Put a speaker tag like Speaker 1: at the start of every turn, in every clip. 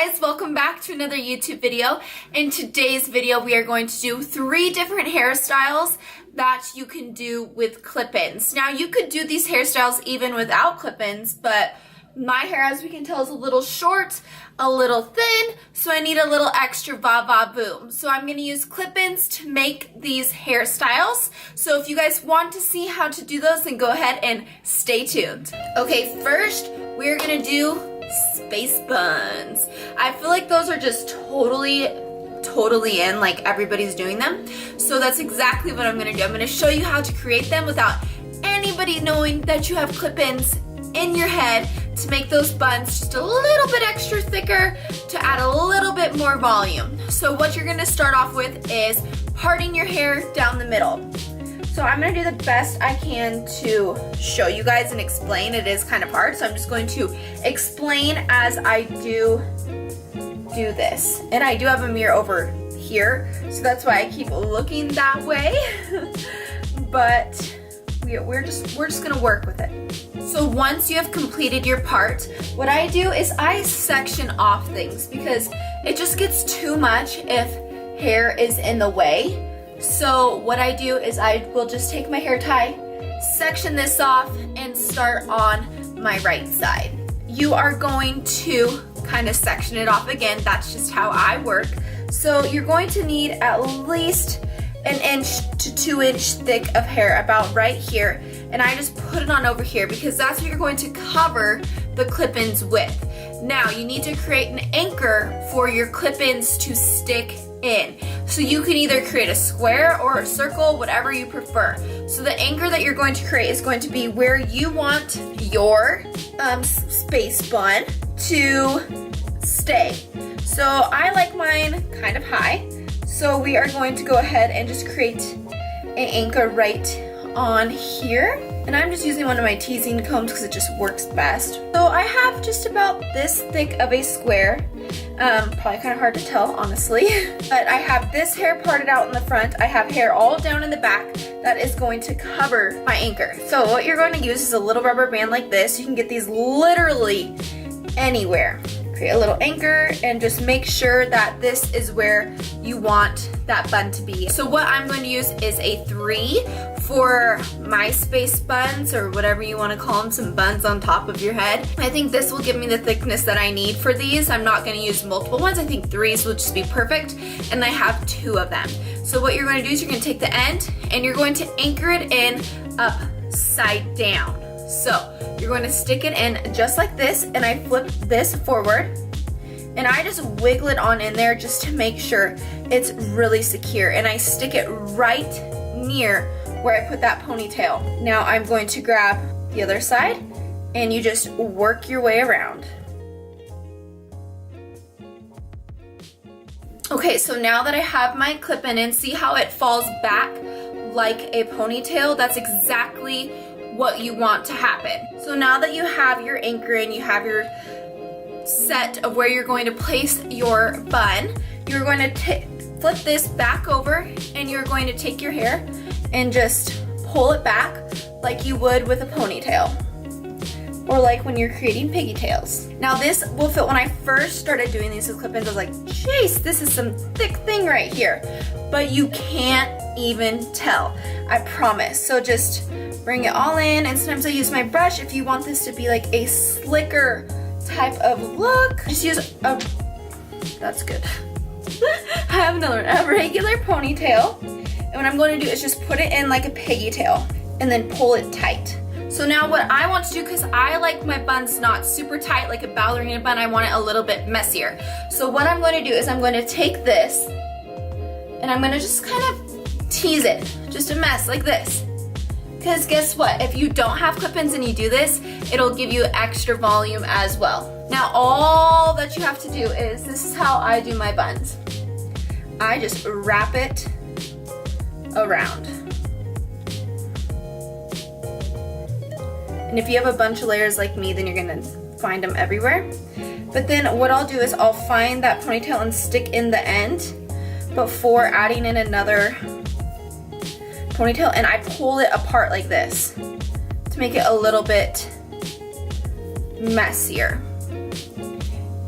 Speaker 1: guys, welcome back to another YouTube video. In today's video we are going to do 3 different hairstyles that you can do with clip-ins. Now you could do these hairstyles even without clip-ins, but my hair, as we can tell, is a little short, a little thin, so I need a little extra va-va-boom. So I'm going to use clip-ins to make these hairstyles. So if you guys want to see how to do those, then go ahead and stay tuned. Okay, first we're going to do space buns. I feel like those are just totally in, like everybody's doing them. So that's exactly what I'm going to do. I'm going to show you how to create them without anybody knowing that you have clip-ins in your head to make those buns just a little bit extra thicker to add a little bit more volume. So what you're going to start off with is parting your hair down the middle. So I'm going to do the best I can to show you guys and explain. It is kind of hard, so I'm just going to explain as I do this. And I do have a mirror over here, so that's why I keep looking that way. But we're just gonna work with it. So once you have completed your part, what I do is I section off things because it just gets too much if hair is in the way. So what I do is I will just take my hair tie, section this off, and start on my right side. You are going to kind of section it off again. That's just how I work. So you're going to need at least an inch to 2 inch thick of hair, about right here, and I just put it on over here because that's what you're going to cover the clip-ins with. Now you need to create an anchor for your clip-ins to stick in. So you can either create a square or a circle, whatever you prefer. So the anchor that you're going to create is going to be where you want your space bun to stay. So I like mine kind of high. So we are going to go ahead and just create an anchor right on here. And I'm just using one of my teasing combs because it just works best. So I have just about this thick of a square. Probably kind of hard to tell, honestly. But I have this hair parted out in the front. I have hair all down in the back that is going to cover my anchor. So what you're going to use is a little rubber band like this. You can get these literally anywhere. Create a little anchor and just make sure that this is where you want that bun to be. So what I'm going to use is a 3 for my space buns, or whatever you want to call them, some buns on top of your head. I think this will give me the thickness that I need for these. I'm not going to use multiple ones. I think 3s will just be perfect, and I have 2 of them. So what you're going to do is you're going to take the end and you're going to anchor it in upside down. So you're going to stick it in just like this, and I flip this forward and I just wiggle it on in there just to make sure it's really secure, and I stick it right near where I put that ponytail. Now I'm going to grab the other side and you just work your way around. Okay, so now that I have my clip-in and see how it falls back like a ponytail, that's exactly what you want to happen. So now that you have your anchor and you have your set of where you're going to place your bun, you're going to flip this back over and you're going to take your hair and just pull it back like you would with a ponytail, or like when you're creating pigtails. Now this will fit. When I first started doing these with clip-ins, I was like, jeez, this is some thick thing right here. But you can't even tell, I promise. So just bring it all in, and sometimes I use my brush if you want this to be like a slicker type of look. Just use that's good. I have another one, a regular ponytail. And what I'm going to do is just put it in like a pigtail and then pull it tight. So now what I want to do, because I like my buns not super tight like a ballerina bun, I want it a little bit messier. So what I'm going to do is I'm going to take this and I'm going to just kind of tease it, just a mess like this. Because guess what? If you don't have clip-ins and you do this, it'll give you extra volume as well. Now all that you have to do is, this is how I do my buns. I just wrap it around. And if you have a bunch of layers like me, then you're gonna find them everywhere. But then what I'll do is I'll find that ponytail and stick in the end before adding in another ponytail, and I pull it apart like this to make it a little bit messier.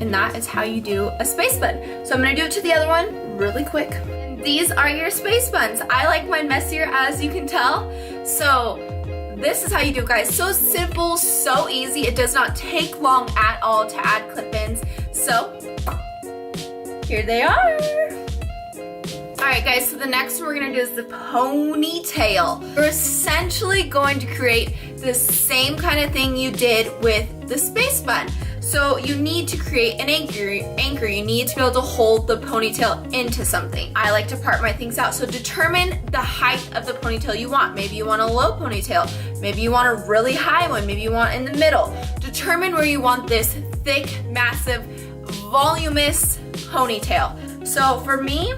Speaker 1: And that is how you do a space bun. So I'm gonna do it to the other one really quick. And these are your space buns. I like mine messier, as you can tell. So this is how you do it, guys. So simple, so easy. It does not take long at all to add clip-ins. So here they are. Alright guys, so the next one we're going to do is the ponytail. We're essentially going to create the same kind of thing you did with the space bun. So you need to create an anchor. You need to be able to hold the ponytail into something. I like to part my things out. So determine the height of the ponytail you want. Maybe you want a low ponytail. Maybe you want a really high one. Maybe you want it in the middle. Determine where you want this thick, massive, voluminous ponytail. So for me,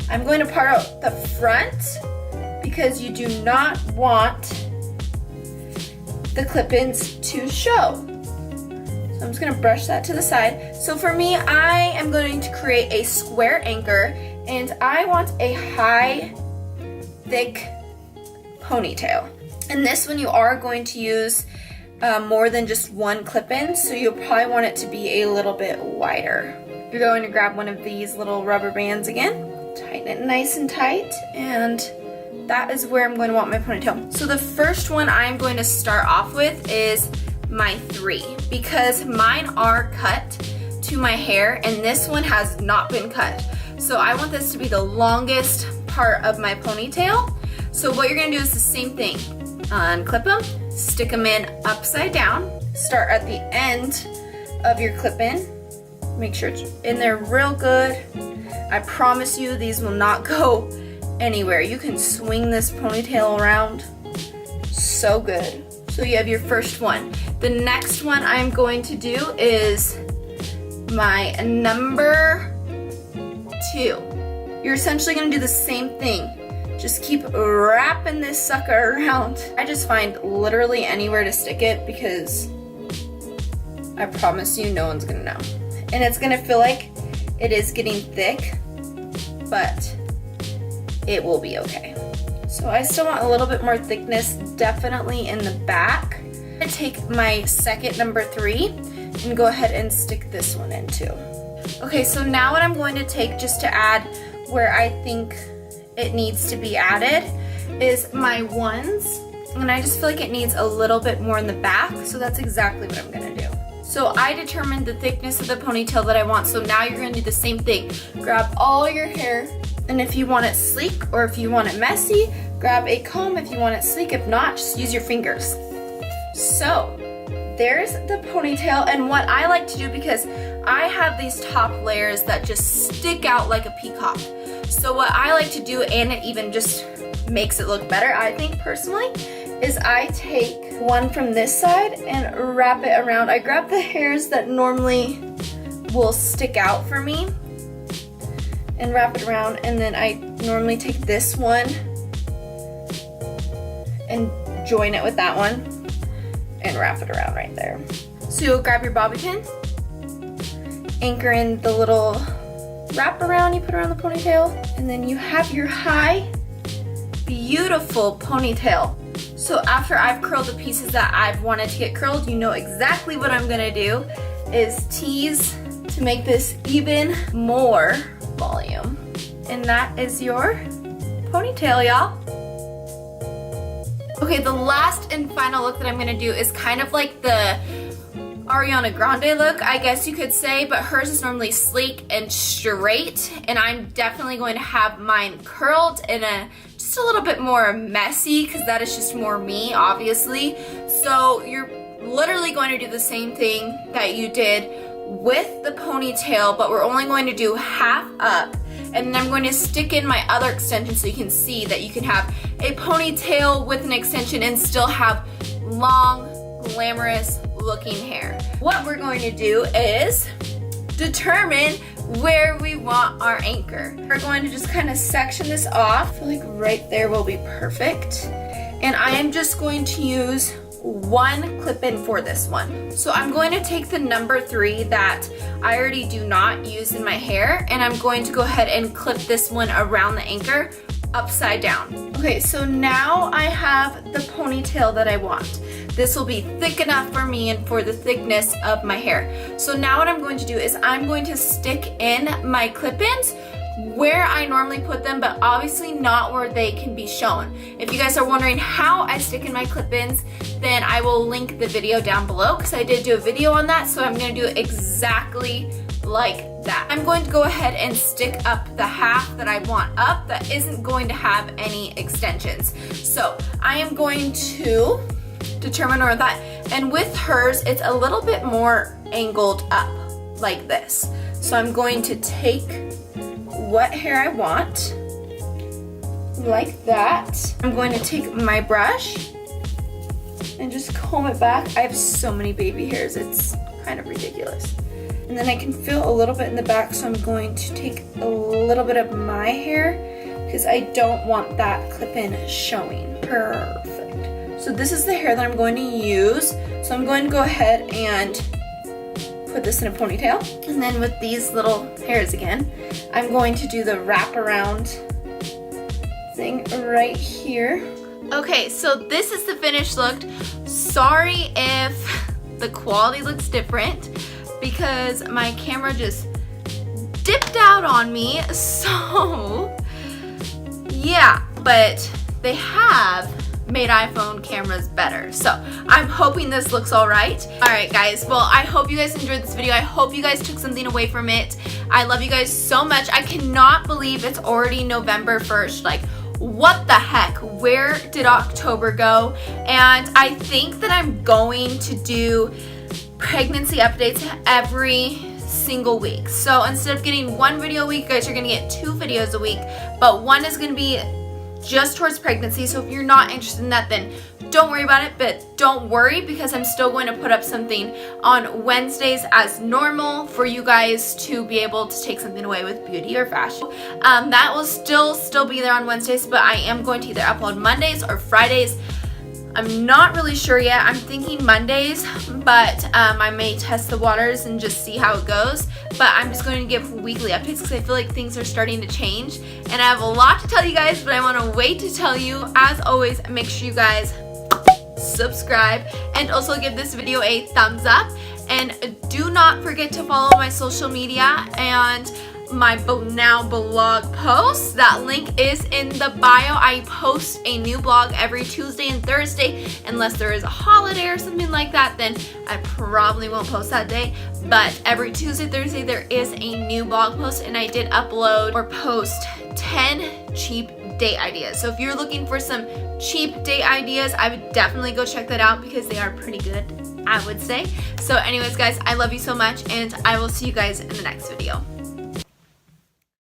Speaker 1: I'm going to part out the front because you do not want the clip-ins to show. So I'm just going to brush that to the side. So for me, I am going to create a square anchor, and I want a high, thick ponytail. And this one you are going to use more than just one clip-in, so you'll probably want it to be a little bit wider. You're going to grab one of these little rubber bands again. Tighten it nice and tight, and that is where I'm going to want my ponytail. So the first one I'm going to start off with is my 3, because mine are cut to my hair and this one has not been cut. So I want this to be the longest part of my ponytail. So what you're going to do is the same thing. Unclip them, stick them in upside down, start at the end of your clip-in. Make sure it's in there real good. I promise you these will not go anywhere. You can swing this ponytail around so good. So you have your first one. The next one I'm going to do is my number 2. You're essentially going to do the same thing. Just keep wrapping this sucker around. I just find literally anywhere to stick it because I promise you no one's gonna know. And it's gonna feel like it is getting thick, but it will be okay. So I still want a little bit more thickness, definitely in the back. I'm gonna take my second number 3 and go ahead and stick this one in too. Okay, so now what I'm going to take just to add where I think it needs to be added is my 1s, and I just feel like it needs a little bit more in the back, so that's exactly what I'm gonna do. So I determined the thickness of the ponytail that I want, so now you're gonna do the same thing. Grab all your hair, and if you want it sleek or if you want it messy, grab a comb if you want it sleek. If not, just use your fingers. So there's the ponytail, and what I like to do, because I have these top layers that just stick out like a peacock. So what I like to do, and it even just makes it look better, I think personally, is I take one from this side and wrap it around. I grab the hairs that normally will stick out for me and wrap it around, and then I normally take this one and join it with that one and wrap it around right there. So you'll grab your bobby pin, anchor in the little wrap around you put around the ponytail, and then you have your high, beautiful ponytail. So after I've curled the pieces that I've wanted to get curled, you know exactly what I'm gonna do is tease to make this even more volume. And that is your ponytail, y'all. Okay, the last and final look that I'm gonna do is kind of like the Ariana Grande look, I guess you could say, but hers is normally sleek and straight, and I'm definitely going to have mine curled in just a little bit more messy, because that is just more me, obviously. So you're literally going to do the same thing that you did with the ponytail, but we're only going to do half up, and then I'm going to stick in my other extension so you can see that you can have a ponytail with an extension and still have long, glamorous looking hair. What we're going to do is determine where we want our anchor. We're going to just kind of section this off. I feel like right there will be perfect. And I am just going to use one clip-in for this one. So I'm going to take the number 3 that I already do not use in my hair, and I'm going to go ahead and clip this one around the anchor upside down. Okay, so now I have the ponytail that I want. this will be thick enough for me and for the thickness of my hair. So now what I'm going to do is I'm going to stick in my clip-ins where I normally put them, but obviously not where they can be shown. If you guys are wondering how I stick in my clip-ins, then I will link the video down below because I did do a video on that, so I'm going to do it exactly like that. I'm going to go ahead and stick up the half that I want up that isn't going to have any extensions. So I am going to determine where that, and with hers it's a little bit more angled up like this. So I'm going to take what hair I want, like that. I'm going to take my brush and just comb it back. I have so many baby hairs, it's kind of ridiculous. And then I can feel a little bit in the back, so I'm going to take a little bit of my hair because I don't want that clip-in showing. Perfect. So this is the hair that I'm going to use. So I'm going to go ahead and put this in a ponytail. And then with these little hairs again, I'm going to do the wraparound thing right here. Okay, so this is the finished look. Sorry if the quality looks different because my camera just dipped out on me. So yeah, but they have made iPhone cameras better. So I'm hoping this looks all right. All right, guys. Well, I hope you guys enjoyed this video. I hope you guys took something away from it. I love you guys so much. I cannot believe it's already November 1st. Like, what the heck? Where did October go? And I think that I'm going to do pregnancy updates every single week. So instead of getting one video a week, you guys are gonna get 2 videos a week, but one is gonna be just towards pregnancy. So if you're not interested in that, then don't worry about it, but don't worry because I'm still going to put up something on Wednesdays as normal for you guys to be able to take something away with beauty or fashion. That will still be there on Wednesdays, but I am going to either upload Mondays or Fridays. I'm not really sure yet. I'm thinking Mondays, but I may test the waters and just see how it goes. But I'm just going to give weekly updates because I feel like things are starting to change. And I have a lot to tell you guys, but I want to wait to tell you. As always, make sure you guys subscribe and also give this video a thumbs up. And do not forget to follow my social media and my now blog posts. That link is in the bio. I post a new blog every Tuesday and Thursday unless there is a holiday or something like that, then I probably won't post that day. But every Tuesday, Thursday there is a new blog post, and I did upload or post 10 cheap date ideas. So if you're looking for some cheap date ideas, I would definitely go check that out because they are pretty good, I would say. So anyways, guys, I love you so much, and I will see you guys in the next video.